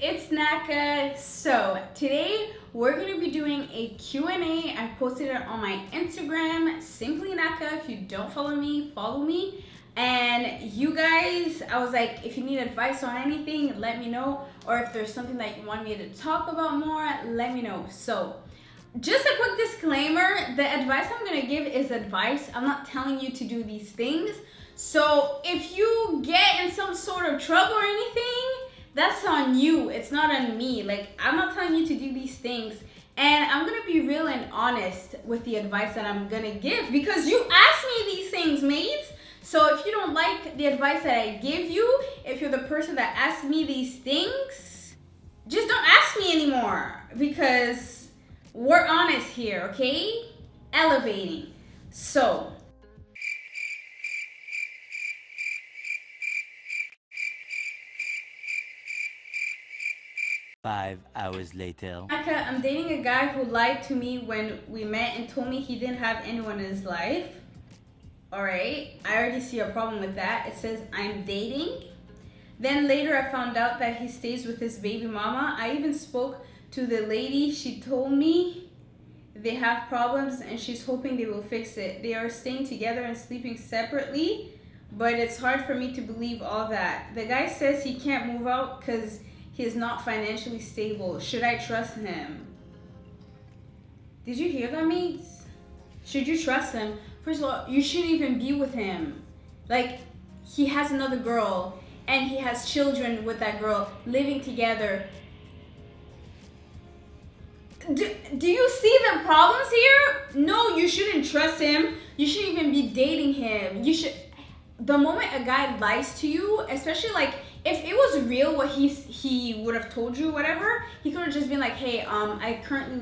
it's Naka. So today we're going to be doing a Q&A. I posted it on my Instagram, Simply Naka. If you don't follow me. And you guys, I was like, if you need advice on anything, let me know. Or if there's something that you want me to talk about more, let me know. So just a quick disclaimer, the advice I'm going to give is advice. I'm not telling you to do these things. So if you get in some sort of trouble or anything, that's on you. It's not on me. Like, I'm not telling you to do these things. And I'm going to be real and honest with the advice that I'm going to give because you asked me these things, mates. So if you don't like the advice that I give you, if you're the person that asked me these things, just don't ask me anymore because we're honest here, okay? Elevating. So 5 hours later. I'm dating a guy who lied to me when we met and told me he didn't have anyone in his life. Alright, I already see a problem with that. It says I'm dating. Then later I found out that he stays with his baby mama. I even spoke to the lady. She told me they have problems and she's hoping they will fix it. They are staying together and sleeping separately, but it's hard for me to believe all that. The guy says he can't move out because he is not financially stable. Should I trust him? Did you hear that, mates? Should you trust him? First of all, you shouldn't even be with him. Like, he has another girl and he has children with that girl living together. Do you see the problems here? No, you shouldn't trust him. You shouldn't even be dating him. You should. The moment a guy lies to you, especially like if it was real what he would have told you, whatever, he could have just been like, hey, I'm currently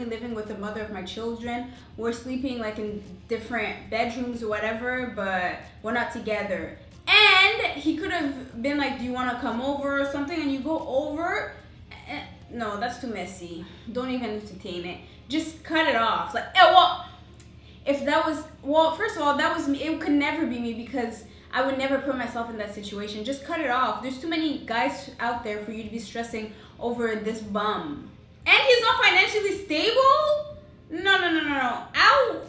living with the mother of my children. We're sleeping like in different bedrooms or whatever, but we're not together. And he could have been like, do you want to come over or something? And you go over. No, that's too messy. Don't even entertain it. Just cut it off. Like, well, if that was, well, first of all, that was me. It could never be me because I would never put myself in that situation. Just cut it off. There's too many guys out there for you to be stressing over this bum. And he's not financially stable? No. Ow.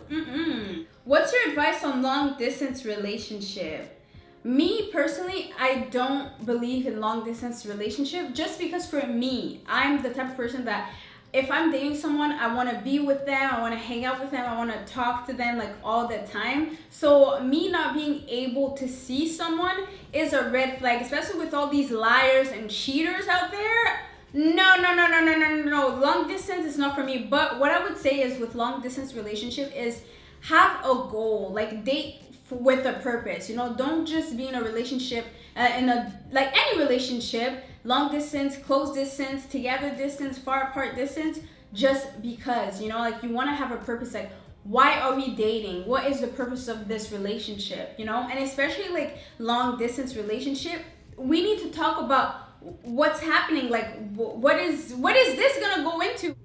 What's your advice on long distance relationship? Me personally, I don't believe in long distance relationship just because for me, I'm the type of person that if I'm dating someone, I want to be with them, I want to hang out with them, I want to talk to them like all the time. So me not being able to see someone is a red flag, especially with all these liars and cheaters out there. No. Long distance is not for me. But what I would say is with long distance relationship is have a goal, like date with a purpose. You know, don't just be in a relationship in a like any relationship, long distance, close distance, together distance, far apart distance, just because, you know, like you want to have a purpose. Like, why are we dating? What is the purpose of this relationship? You know, and especially like long distance relationship, we need to talk about what's happening. Like, what is this gonna go into?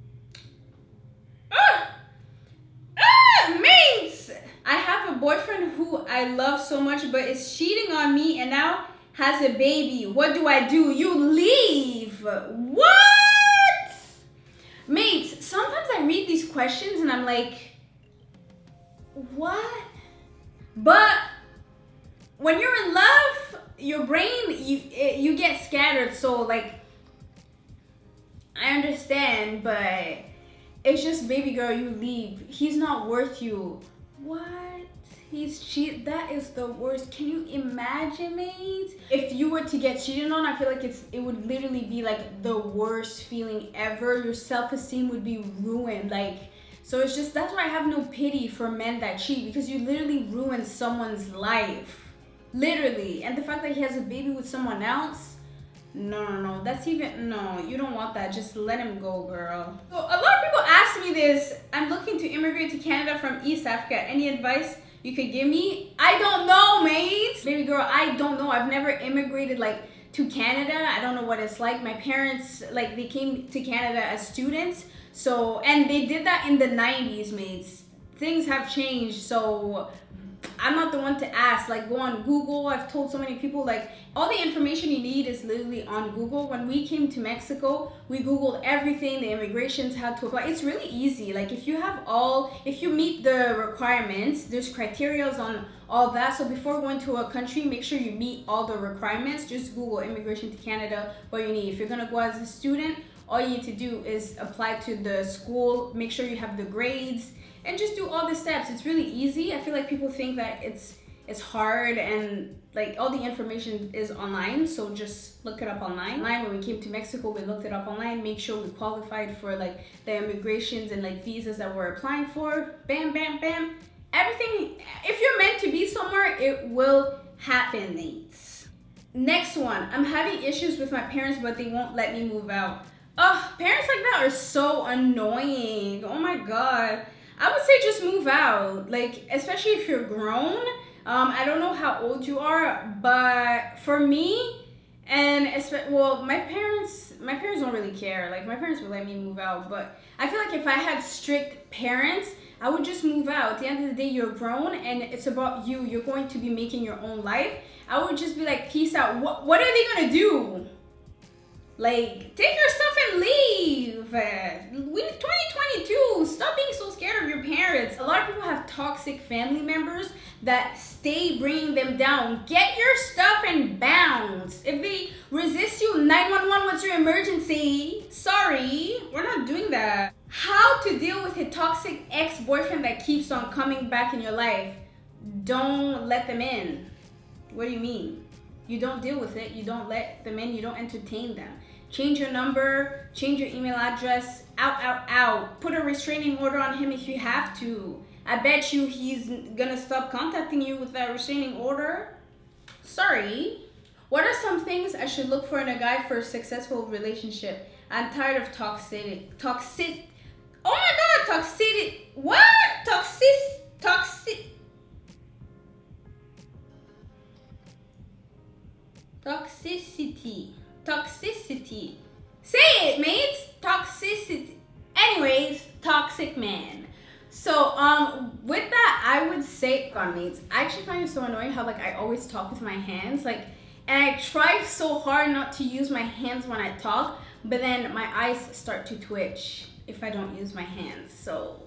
Mates, I have a boyfriend who I love so much, but is cheating on me and now has a baby. What do I do? You leave. What? Mates, sometimes I read these questions and I'm like, what? But when you're in love, your brain, you get scattered. So like, I understand, but it's just, baby girl, you leave. He's not worth you. What? He's cheat. That is the worst. Can you imagine, mate? If you were to get cheated on, I feel like it would literally be like the worst feeling ever. Your self-esteem would be ruined. Like, so it's just, that's why I have no pity for men that cheat, because you literally ruin someone's life. Literally. And the fact that he has a baby with someone else, no, that's even, no, you don't want that. Just let him go, girl. So a lot of people ask me this. I'm looking to immigrate to Canada from East Africa. Any advice you could give me? I don't know, mates. Baby girl, I don't know. I've never immigrated like to Canada. I don't know what it's like. My parents, like, they came to Canada as students. So, and they did that in the 90s, mates. Things have changed. So I'm not the one to ask. Like, go on Google. I've told so many people, like, all the information you need is literally on Google. When we came to Mexico, we Googled everything, the immigrations, how to apply. It's really easy. Like, if you meet the requirements, there's criterias on all that. So before going to a country, make sure you meet all the requirements. Just Google immigration to Canada, what you need. If you're gonna go as a student, all you need to do is apply to the school, make sure you have the grades, and just do all the steps. It's really easy. I feel like people think that it's hard, and like all the information is online, so just look it up online. When we came to Mexico, we looked it up online, make sure we qualified for like the immigrations and like visas that we're applying for. Bam, bam, bam. Everything, if you're meant to be somewhere, it will happen, mates. Next one, I'm having issues with my parents, but they won't let me move out. Oh, parents like that are so annoying. Oh my God. I would say just move out, like, especially if you're grown. I don't know how old you are, but for me, my parents don't really care. Like, my parents would let me move out, but I feel like if I had strict parents, I would just move out. At the end of the day, you're grown, and it's about you. You're going to be making your own life. I would just be like, peace out. What are they gonna do? Like, take your stuff and leave. 2022, stop being so scared of your parents. A lot of people have toxic family members that stay bringing them down. Get your stuff and bounce. If they resist you, 911, what's your emergency? Sorry, we're not doing that. How to deal with a toxic ex-boyfriend that keeps on coming back in your life? Don't let them in. What do you mean? You don't deal with it. You don't let them in. You don't entertain them. Change your number. Change your email address. Out. Put a restraining order on him if you have to. I bet you he's gonna stop contacting you with that restraining order. Sorry. What are some things I should look for in a guy for a successful relationship? I'm tired of toxic. Oh my God, toxicity. What? Toxicity. Say it, mates. Toxicity. Anyways, toxic man. So, with that, I would say, God, mates, I actually find it so annoying how, like, I always talk with my hands, like, and I try so hard not to use my hands when I talk, but then my eyes start to twitch if I don't use my hands. So,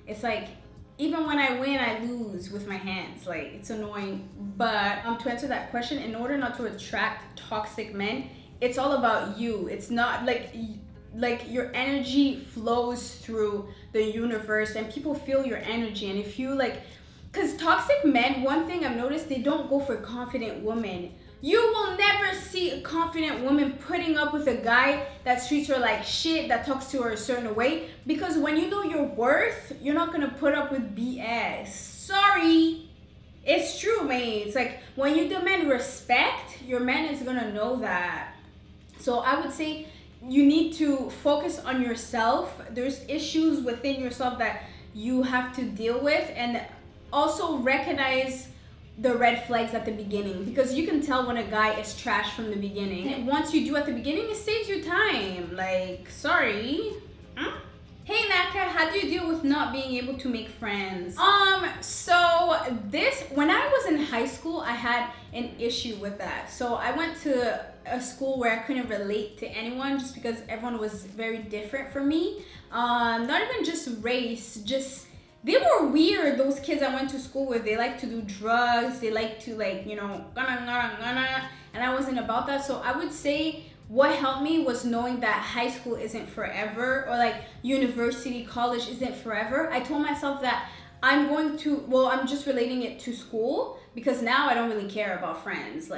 it's like, even when I win, I lose with my hands. Like, it's annoying. But to answer that question, in order not to attract toxic men, it's all about you. It's not like your energy flows through the universe and people feel your energy. And if you because toxic men, one thing I've noticed, they don't go for confident women. You will never see a confident woman putting up with a guy that treats her like shit, that talks to her a certain way. Because when you know your worth, you're not gonna put up with BS. Sorry. It's true, mate. It's like when you demand respect, your man is gonna know that. So I would say you need to focus on yourself. There's issues within yourself that you have to deal with, and also recognize the red flags at the beginning, because you can tell when a guy is trash from the beginning. And once you do at the beginning, it saves you time. Like, sorry. Hey Naka, how do you deal with not being able to make friends? When I was in high school, I had an issue with that. So I went to a school where I couldn't relate to anyone just because everyone was very different from me. Not even just race, just they were weird. Those kids I went to school with, they like to do drugs, they like to and I wasn't about that. So I would say what helped me was knowing that high school isn't forever, or university, college isn't forever. I told myself that I'm just relating it to school, because now I don't really care about friends.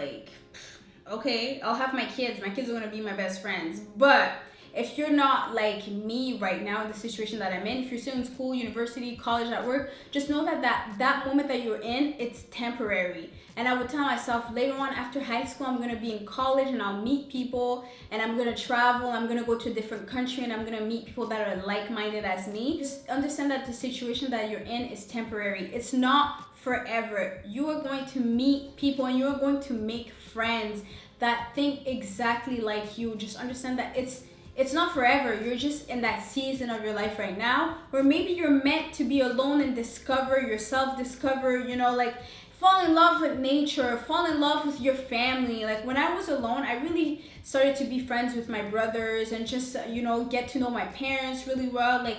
Okay, I'll have my kids are gonna be my best friends, but if you're not like me right now in the situation that I'm in, if you're still in school, university, college, at work, just know that moment that you're in, it's temporary. And I would tell myself later on after high school, I'm gonna be in college and I'll meet people and I'm gonna travel, I'm gonna go to a different country and I'm gonna meet people that are like-minded as me. Just understand that the situation that you're in is temporary. It's not forever. You are going to meet people and you are going to make friends that think exactly like you. Just understand that it's not forever. You're just in that season of your life right now, or maybe you're meant to be alone and discover yourself, fall in love with nature, fall in love with your family. Like when I was alone, I really started to be friends with my brothers and just, get to know my parents really well. Like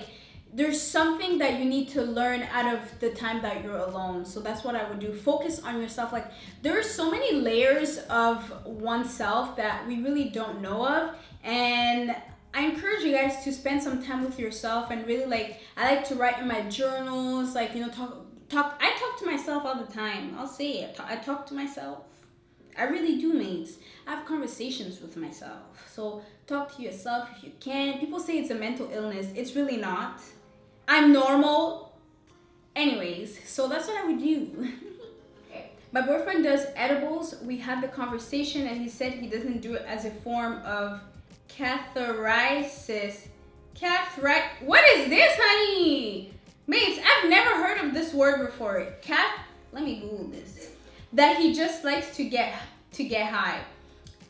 there's something that you need to learn out of the time that you're alone. So that's what I would do. Focus on yourself. Like there are so many layers of oneself that we really don't know of. And I encourage you guys to spend some time with yourself and really I like to write in my journals, I talk to myself all the time. I'll say it. I talk to myself. I really do, mates. I have conversations with myself. So talk to yourself if you can. People say it's a mental illness. It's really not. I'm normal. Anyways, so that's what I would do. My boyfriend does edibles. We had the conversation and he said he doesn't do it as a form of catharsis. What is this, honey? Mates, I've never heard of this word before. Let me Google this. That he just likes to get high.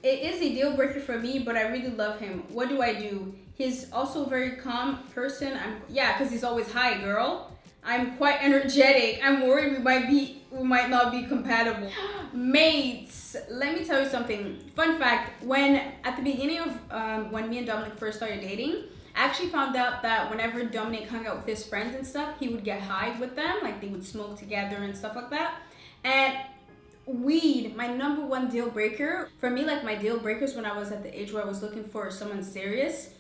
It is a deal breaker for me, but I really love him. What do I do? He's also a very calm person. Because he's always high, girl. I'm quite energetic. I'm worried we might not be compatible. Mates, let me tell you something. Fun fact, at the beginning of when me and Dominic first started dating, I actually found out that whenever Dominic hung out with his friends and stuff, he would get high with them. Like they would smoke together and stuff like that. And weed, my number one deal breaker. For me, my deal breakers when I was at the age where I was looking for someone serious,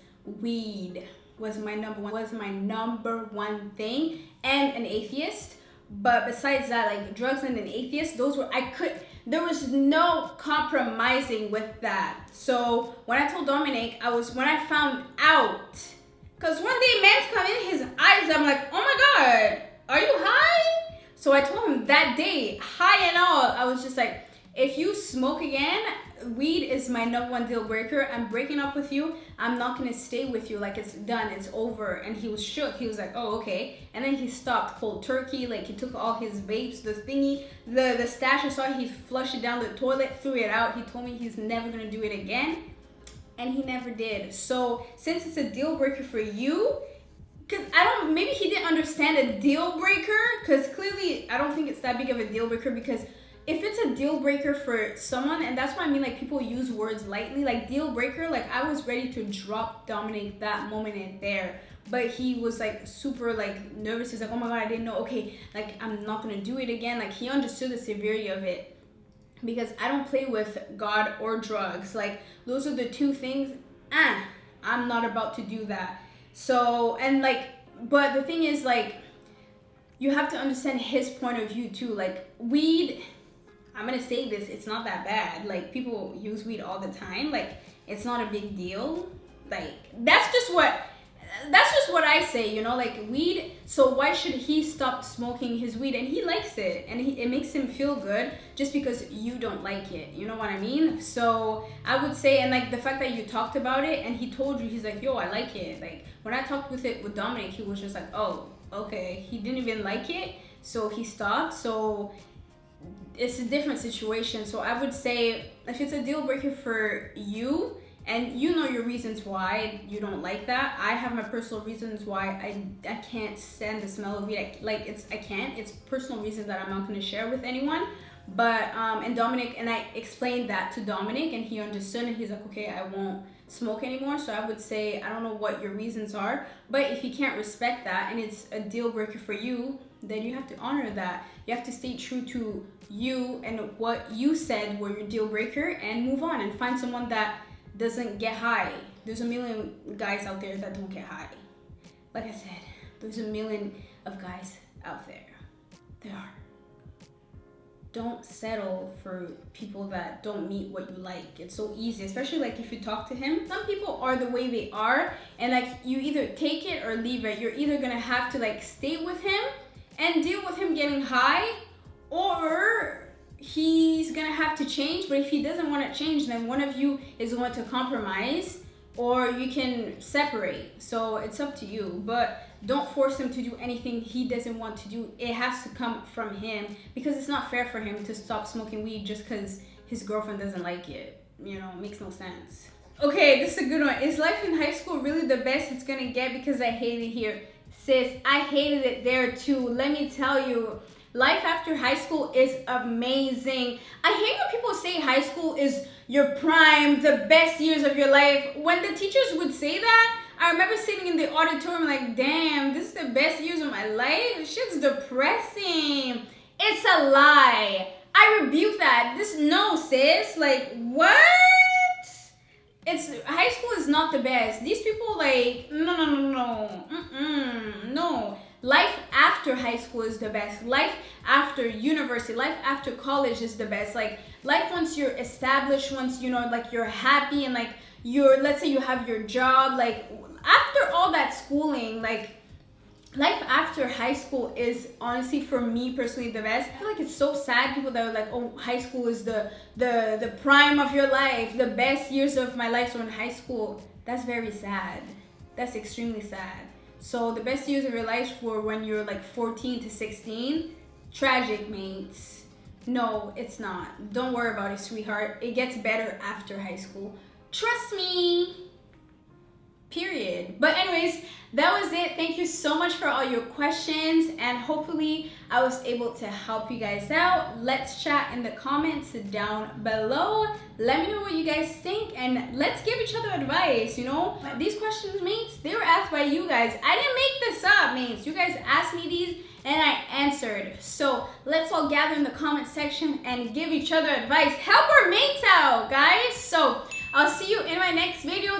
weed was my number one thing, and an atheist. But besides that, drugs and an atheist, there was no compromising with that. So when I told Dominic, when I found out, because one day man's come in his eyes, I'm like, oh my God, are you high? So I told him that day, high and all, I was just like, if you smoke again, weed is my number one deal breaker. I'm breaking up with you. I'm not gonna stay with you. It's done, it's over. And he was shook. He was like, oh, okay. And then he stopped cold turkey. He took all his vapes, the thingy, the stash I saw, he flushed it down the toilet, threw it out. He told me he's never gonna do it again. And he never did. So since it's a deal breaker for you, because maybe he didn't understand a deal breaker, because clearly I don't think it's that big of a deal breaker, because if it's a deal breaker for someone, and that's what I mean, people use words lightly, deal breaker, I was ready to drop Dominic that moment and there, but he was super nervous. He's like, oh my God, I didn't know. Okay, I'm not gonna do it again. He understood the severity of it, because I don't play with God or drugs. Those are the two things. I'm not about to do that. So, and but the thing is, you have to understand his point of view too. Weed, I'm gonna say this, it's not that bad. People use weed all the time. It's not a big deal. That's just what I say, weed. So why should he stop smoking his weed? And he likes it, and it makes him feel good just because you don't like it. You know what I mean? So I would say, and the fact that you talked about it and he told you, he's like, yo, I like it. When I talked with Dominic, he was just like, oh, okay. He didn't even like it, so he stopped. So it's a different situation. So I would say, if it's a deal breaker for you and you know your reasons why you don't like that, I have my personal reasons why I can't stand the smell of weed. I can't. It's personal reasons that I'm not going to share with anyone. But and Dominic, and I explained that to Dominic, and he understood, and he's like, okay, I won't smoke anymore. So I would say, I don't know what your reasons are, but if you can't respect that and it's a deal breaker for you, then you have to honor that. You have to stay true to you and what you said were your deal breaker, and move on and find someone that doesn't get high. There's a million guys out there that don't get high. Like I said, there's a million of guys out there. There are. Don't settle for people that don't meet what you like. It's so easy, especially if you talk to him. Some people are the way they are, and you either take it or leave it. You're either gonna have to stay with him and deal with him getting high, or he's gonna have to change. But if he doesn't want to change, then one of you is going to compromise, or you can separate. So it's up to you, but don't force him to do anything he doesn't want to do. It has to come from him, because it's not fair for him to stop smoking weed just because his girlfriend doesn't like it. It makes no sense. Okay, this is a good one. Is life in high school really the best it's gonna get? Because I hate it here. Sis, I hated it there too. Let me tell you, Life after high school is amazing. I hate when people say high school is your prime, the best years of your life. When the teachers would say that, I remember sitting in the auditorium like, damn, this is the best years of my life? This shit's depressing. It's a lie. I rebuke that. No, sis. Like, what? High school is not the best. These people like, no. No. Life after high school is the best. Life after university, life after college is the best. Like, life once you're established, once, you know, like you're happy and like let's say you have your job, like after all that schooling, like life after high school is honestly, for me personally, the best. I feel like it's so sad, people that are like, oh, high school is the prime of your life, the best years of my life. So in high school, that's very sad. That's extremely sad. So the best years of your life were when you're like 14 to 16. Tragic, mates. No, it's not. Don't worry about it, sweetheart. It gets better after high school. Trust me. Period. But anyways, that was it. Thank you so much for all your questions, and hopefully I was able to help you guys out. Let's chat in the comments down below. Let me know what you guys think, and let's give each other advice. You know, these questions, mates, they were asked by you guys. I didn't make this up, mates. You guys asked me these and I answered. So let's all gather in the comment section and give each other advice. Help our mates out, guys. So I'll see you in my next video.